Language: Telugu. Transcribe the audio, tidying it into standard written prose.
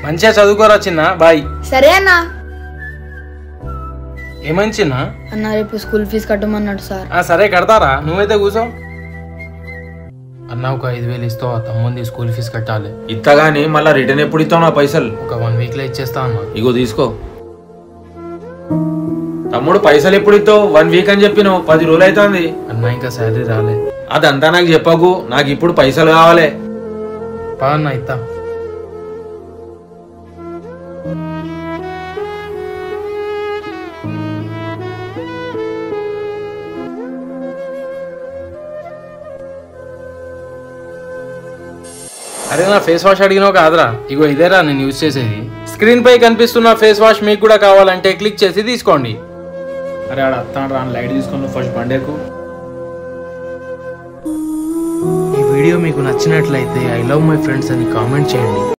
మంచిగా చదువుకోరా చిన్న బాయ్. సరే అన్న. ఏమని చిన్న? అన్న రేపు స్కూల్ ఫీజు కట్టమన్నాడు సార్. సరే కడతారా, నువ్వైతే కూర్చో. అన్న ఒక 5,000 ఇస్తావు, తమ్ముంది స్కూల్ ఫీజు కట్టాలి. ఇత్తగాని మళ్ళీ రిటర్న్ ఎప్పుడు ఇస్తావు నా పైసలు? ఒక 1 వీక్ లో ఇచ్చేస్తా అన్న. ఇగో తీసుకో. తమ్ముడు పైసలు ఎప్పుడు ఇస్తావు? 1 వీక్ అని చెప్పినావు, 10 రోజులు అవుతుంది అన్న. ఇంకా శాలరీ రాలే. అదంతా నాకు చెప్పకు, నాకు ఇప్పుడు పైసలు కావాలి. పా అన్న ఇస్తా. అరే నా ఫేస్ వాష్ అడిగినావు కాదురా, ఇగో ఇదేరా నేను యూజ్ చేసేది. స్క్రీన్ పై కనిపిస్తున్న ఫేస్ వాష్ మీకు కూడా కావాలంటే క్లిక్ చేసి తీసుకోండి. అరే ఆడ అత్తాను రా, లైట్ తీసుకొని ఫస్ట్ బండేకు. ఈ వీడియో మీకు నచ్చినట్లయితే ఐ లవ్ మై ఫ్రెండ్స్ అని కామెంట్ చేయండి.